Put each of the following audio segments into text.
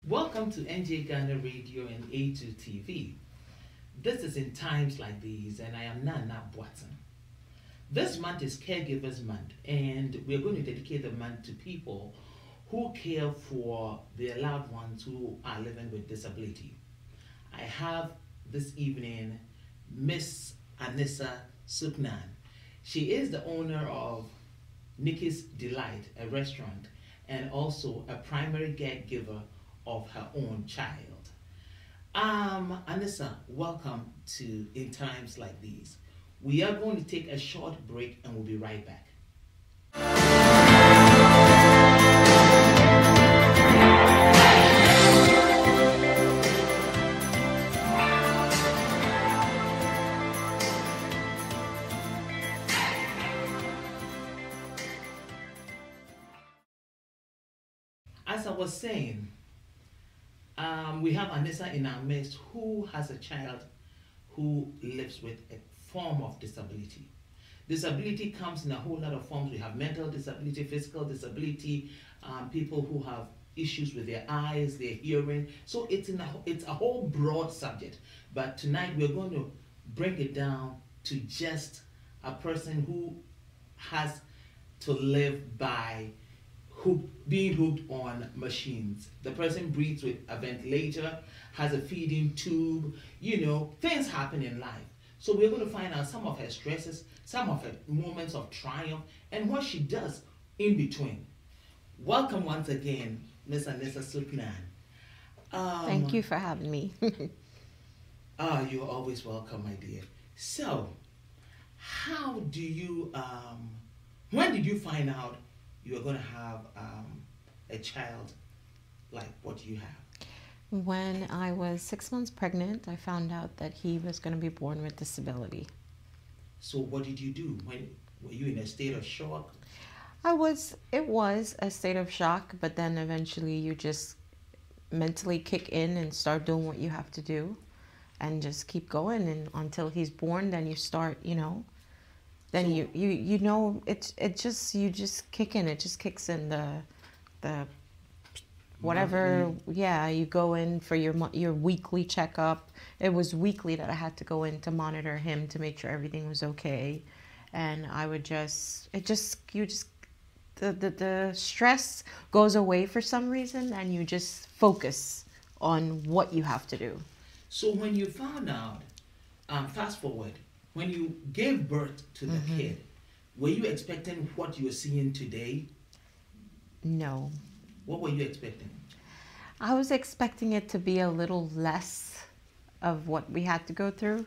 Welcome to NJ Ghana Radio and A2 TV. This is in times like these, and I am Nana Boatin. This month is Caregivers Month, and we're going to dedicate the month to people who care for their loved ones who are living with disability. I have this evening Miss Anissa Suknan. She is the owner of Nikki's Delight, a restaurant, and also a primary caregiver of her own child. Anissa, welcome to In Times Like These. We are going to take a short break and we'll be right back. As I was saying, we have Anissa in our midst who has a child who lives with a form of disability. Disability comes in a whole lot of forms. We have mental disability, physical disability, people who have issues with their eyes, their hearing. So it's a whole broad subject. But tonight we're going to bring it down to just a person who has to live by being hooked on machines. The person breathes with a ventilator, has a feeding tube, things happen in life. So we're going to find out some of her stresses, some of her moments of triumph, and what she does in between. Welcome once again, Miss Anissa Suknan. Thank you for having me. You're always welcome, my dear. So, how do you, when did you find out you are going to have a child like what you have? When I was 6 months pregnant, I found out that he was going to be born with disability. So what did you do? Were you in a state of shock? It was a state of shock, but then eventually you just mentally kick in and start doing what you have to do and just keep going. And until he's born, then you start, then so, you just kick in. It just kicks in the whatever. Monthly. Yeah, you go in for your weekly checkup. It was weekly that I had to go in to monitor him to make sure everything was okay. And I would the stress goes away for some reason, and you just focus on what you have to do. So when you found out, fast forward, when you gave birth to the kid, were you expecting what you're seeing today? No. What were you expecting? I was expecting it to be a little less of what we had to go through.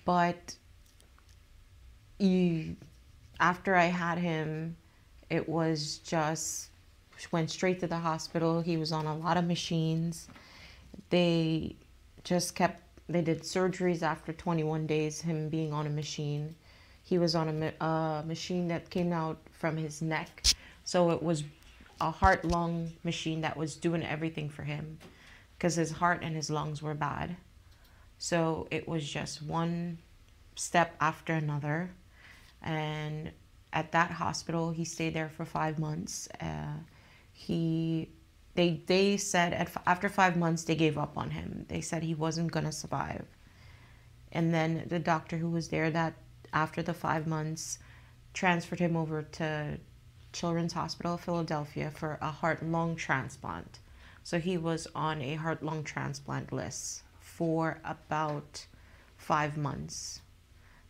But after I had him, it was just went straight to the hospital. He was on a lot of machines. They did surgeries after 21 days, him being on a machine. He was on a machine that came out from his neck. So it was a heart-lung machine that was doing everything for him because his heart and his lungs were bad. So it was just one step after another. And at that hospital, he stayed there for 5 months. They said after 5 months, they gave up on him. They said he wasn't going to survive. And then the doctor who was there that after the 5 months transferred him over to Children's Hospital of Philadelphia for a heart-lung transplant. So he was on a heart-lung transplant list for about 5 months.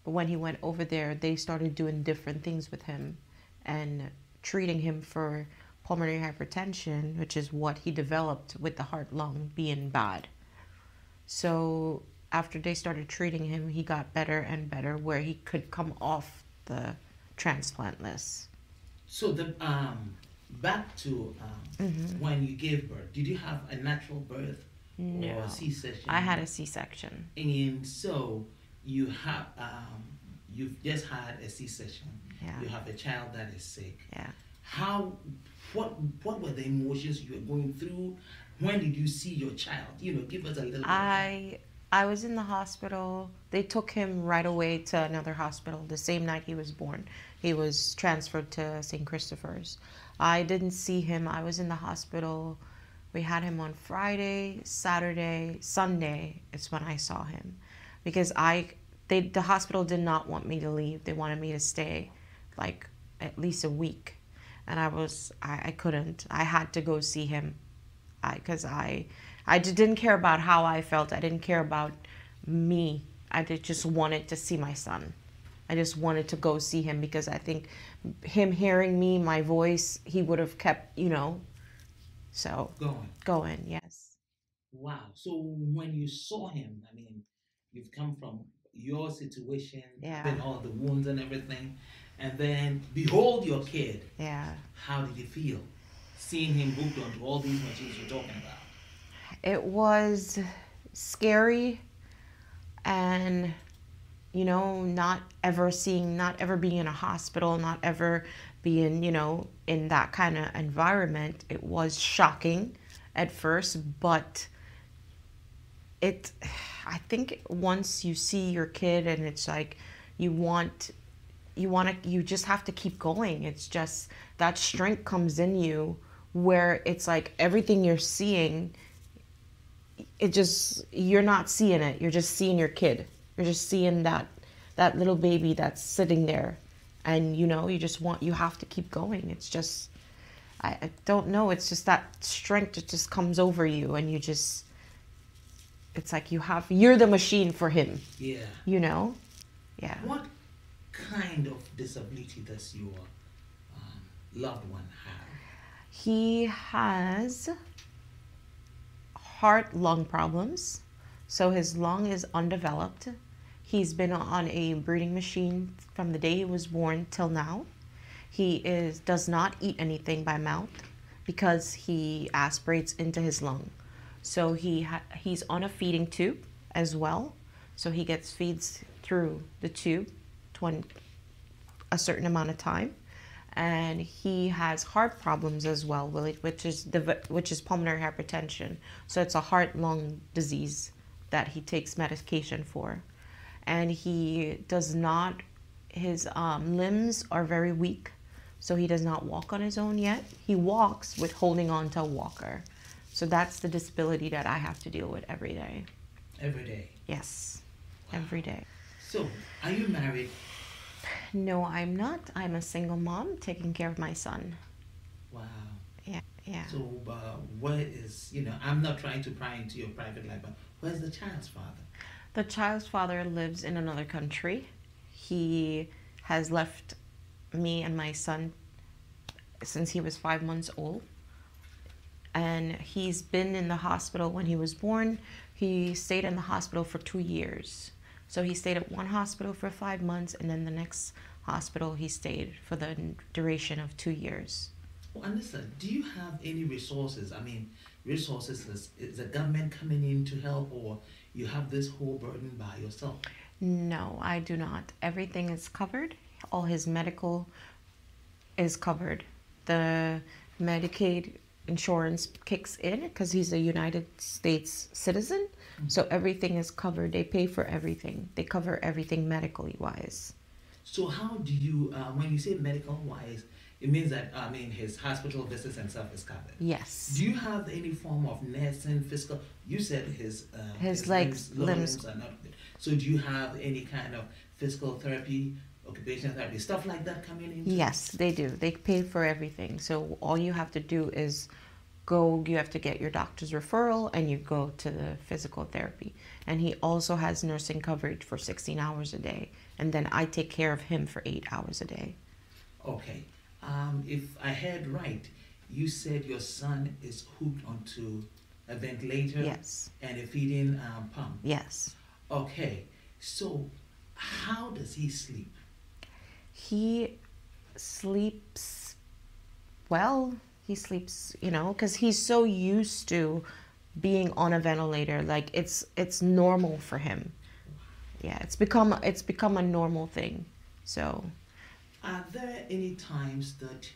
But when he went over there, they started doing different things with him and treating him for pulmonary hypertension, which is what he developed with the heart-lung being bad. So after they started treating him, he got better and better where he could come off the transplant list. So back to when you gave birth, did you have a natural birth or a C-section? I had a C-section. And so you have you've just had a C-section. Yeah. You have a child that is sick. Yeah. What were the emotions you were going through? When did you see your child? Give us a little bit. I was in the hospital. They took him right away to another hospital the same night he was born. He was transferred to St. Christopher's. I didn't see him. I was in the hospital We had him on Friday, Saturday, Sunday. It's when I saw him, because the hospital did not want me to leave. They wanted me to stay, like at least a week, and I couldn't. I had to go see him, because I didn't care about how I felt. I didn't care about me. Just wanted to see my son. I just wanted to go see him, because I think him hearing me, my voice, he would have kept, so going, yes. Wow. So when you saw him, I mean, you've come from your situation, Yeah. having all the wounds and everything, and then behold your kid. Yeah. How did you feel seeing him hooked onto all these machines you're talking about? It was scary, and not ever being in a hospital, not ever being, in that kind of environment. It was shocking at first, but I think once you see your kid, and it's like you just have to keep going. It's just that strength comes in you, where it's like everything you're seeing, you're not seeing it. You're just seeing your kid. You're just seeing that little baby that's sitting there, and you have to keep going. It's just, I don't know. It's just that strength that just comes over you, and it's like you're the machine for him. Yeah. Yeah. What kind of disability does your loved one have? He has heart-lung problems, so his lung is undeveloped. He's been on a breathing machine from the day he was born till now. He does not eat anything by mouth, because he aspirates into his lung. So he's on a feeding tube as well. So he gets feeds through the tube a certain amount of time. And he has heart problems as well, which is pulmonary hypertension. So it's a heart-lung disease that he takes medication for. And his limbs are very weak, so he does not walk on his own yet. He walks with holding on to a walker. So that's the disability that I have to deal with every day. Every day? Yes, wow. Every day. So, are you married? No, I'm not. I'm a single mom taking care of my son. Wow. Yeah. So, where is, I'm not trying to pry into your private life, but where's the child's father? The child's father lives in another country. He has left me and my son since he was 5 months old. And he's been in the hospital when he was born. He stayed in the hospital for 2 years. So he stayed at one hospital for 5 months, and then the next hospital he stayed for the duration of 2 years. Well, understand, do you have any resources? I mean, resources, is the government coming in to help, or you have this whole burden by yourself? No, I do not. Everything is covered. All his medical is covered. The Medicaid insurance kicks in because he's a United States citizen. Mm-hmm. So everything is covered. They pay for everything. They cover everything medically wise. So how do you, when you say medical wise, it means that, his hospital visits and stuff is covered? Yes. Do you have any form of nursing, physical? You said his limbs are not good. So do you have any kind of physical therapy, occupational therapy, stuff like that coming in? Yes, they do. They pay for everything. So all you have to do is you have to get your doctor's referral, and you go to the physical therapy. And he also has nursing coverage for 16 hours a day. And then I take care of him for 8 hours a day. Okay. If I heard right, you said your son is hooked onto a ventilator. Yes. And a feeding pump. Yes. Okay. So how does he sleep? He sleeps well. He sleeps, because he's so used to being on a ventilator. Like it's normal for him. Yeah, it's become a normal thing. So, are there any times that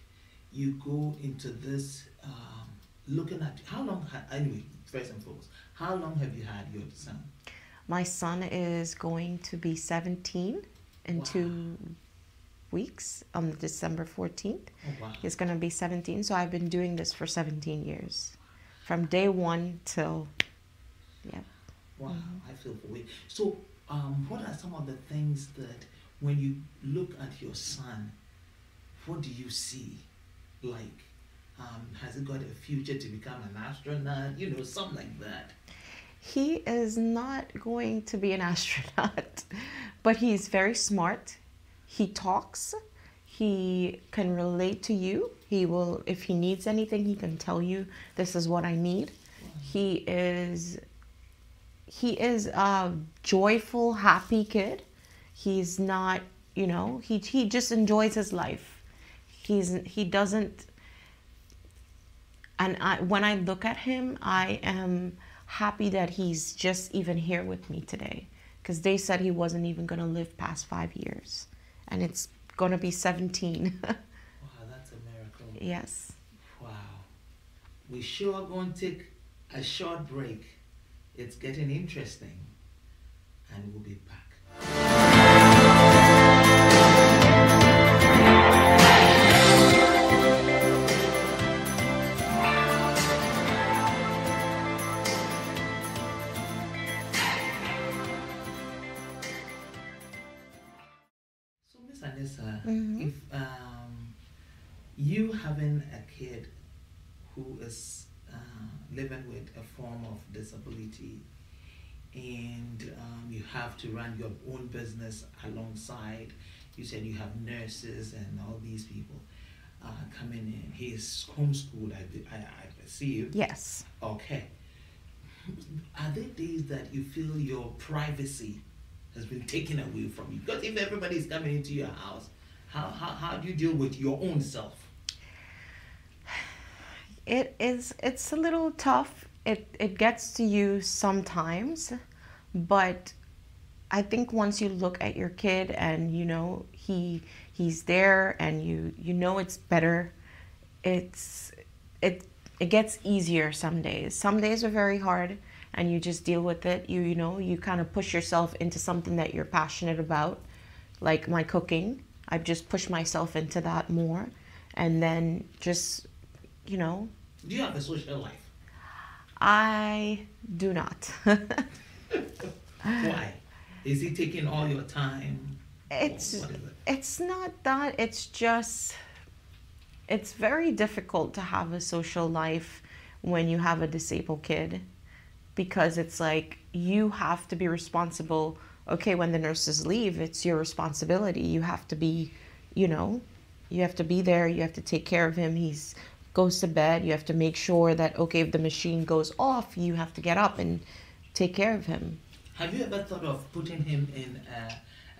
you go into this looking at how long? Anyway, first and foremost, how long have you had your son? My son is going to be 17 in 2 weeks on December 14th. Oh, wow. He's going to be 17. So I've been doing this for 17 years. from day one till, yeah. Wow, I feel for you. So, what are some of the things that when you look at your son, what do you see? Like, has he got a future to become an astronaut? You know, something like that. He is not going to be an astronaut, but he's very smart. He talks. He can relate to you. He will, if he needs anything, he can tell you, this is what I need. He is a joyful, happy kid. He's not, he just enjoys his life. He doesn't, and when I look at him, I am happy that he's just even here with me today, because they said he wasn't even going to live past 5 years, and it's going to be 17. Wow, that's a miracle. Yes. Wow. We sure are going to take a short break. It's getting interesting, and we'll be back. So, Miss Anissa, if you having a kid who is living with a form of disability, and you have to run your own business alongside, you said you have nurses and all these people coming in. He is homeschooled, I perceive. Yes. Okay. Are there days that you feel your privacy has been taken away from you? Because if everybody is coming into your house, how do you deal with your own self? It's a little tough. It gets to you sometimes, but I think once you look at your kid and he's there and you know it's better, it gets easier some days. Some days are very hard and you just deal with it. You kind of push yourself into something that you're passionate about, like my cooking. I've just pushed myself into that more, and then just, Do you have a social life? I do not. Why? Is he taking all your time? It's What is it? it's not that. It's very difficult to have a social life when you have a disabled kid, because it's like you have to be responsible. Okay, when the nurses leave, it's your responsibility. You have to be, you have to be there. You have to take care of him. He's goes to bed. You have to make sure that, okay, if the machine goes off, you have to get up and take care of him. Have you ever thought of putting him in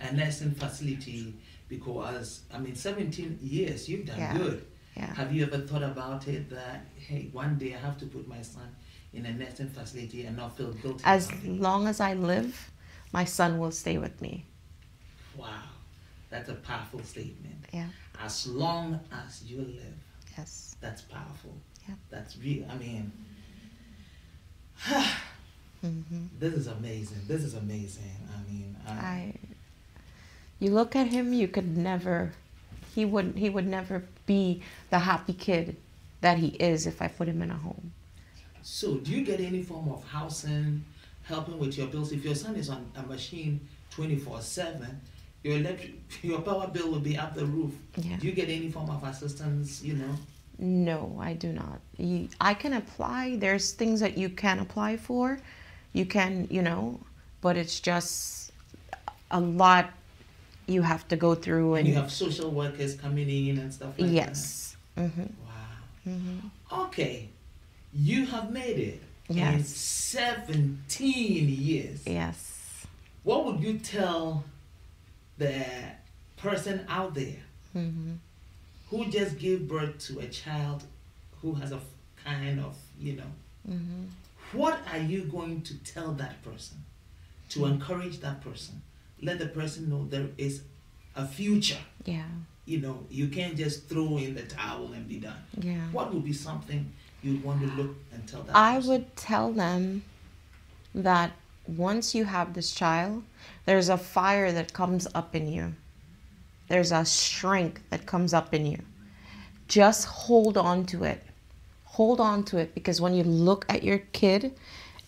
a nursing facility? Because, 17 years, you've done good. Yeah. Have you ever thought about it that, hey, one day I have to put my son in a nursing facility and not feel guilty? As about it? long as I live, my son will stay with me. Wow, that's a powerful statement. Yeah. As long as you live, Yes. that's powerful. Yeah. That's real. Mm-hmm. This is amazing. This is amazing. You look at him, you could never, he would never be the happy kid that he is if I put him in a home. So, do you get any form of housing, helping with your bills? If your son is on a machine 24/7, your power bill will be up the roof. Yeah. Do you get any form of assistance? No, I do not. I can apply. There's things that you can apply for. You can, but it's just a lot you have to go through. And you have social workers coming in and stuff like yes. that? Mm-hmm. Wow. Mm-hmm. Okay. You have made it. Yes. In 17 years. Yes. What would you tell the person out there Mm-hmm. who just gave birth to a child who has a kind of, Mm-hmm. what are you going to tell that person to encourage that person? Let the person know there is a future. Yeah. You can't just throw in the towel and be done. Yeah. What would be something you'd want to look and tell that I person? would tell them that once you have this child, there's a fire that comes up in you. There's a strength that comes up in you. Just hold on to it. Hold on to it, because when you look at your kid,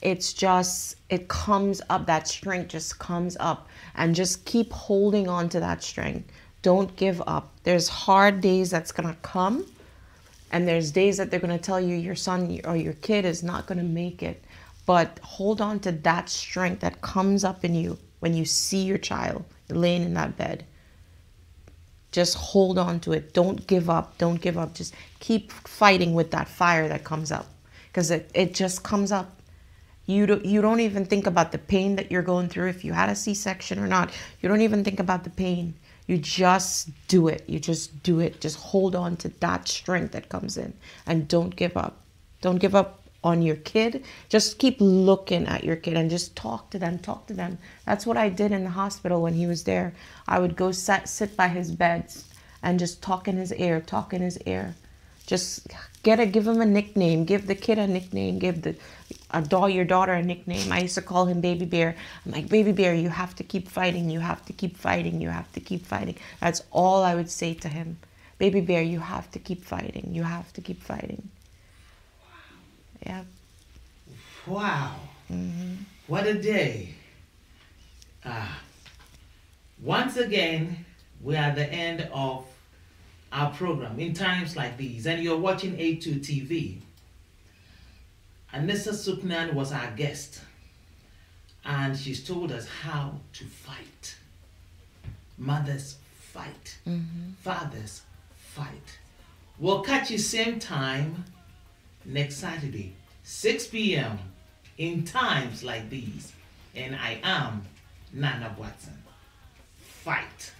it's just, it comes up, that strength just comes up, and just keep holding on to that strength. Don't give up. There's hard days that's going to come, and there's days that they're going to tell you your son or your kid is not going to make it. But hold on to that strength that comes up in you when you see your child laying in that bed. Just hold on to it. Don't give up. Don't give up. Just keep fighting with that fire that comes up, because it just comes up. You don't even think about the pain that you're going through, if you had a C-section or not. You don't even think about the pain. You just do it. You just do it. Just hold on to that strength that comes in, and don't give up. Don't give up on your kid. Just keep looking at your kid and just talk to them. Talk to them. That's what I did in the hospital when he was there. I would go sit by his bed and just talk in his ear. Talk in his ear. Just give him a nickname. Give the kid a nickname. Give your daughter a nickname. I used to call him Baby Bear. I'm like, Baby Bear, you have to keep fighting. You have to keep fighting. You have to keep fighting. That's all I would say to him. Baby Bear, you have to keep fighting. You have to keep fighting. Yeah. Wow. Mm-hmm. What a day. Once again, we are at the end of our program in times like these, and you're watching A2 TV. Anissa Suknan was our guest, and she's told us how to fight. Mothers fight. Mm-hmm. Fathers fight. We'll catch you same time next Saturday, 6 p.m. in times like these. And I am Nana Watson. Fight.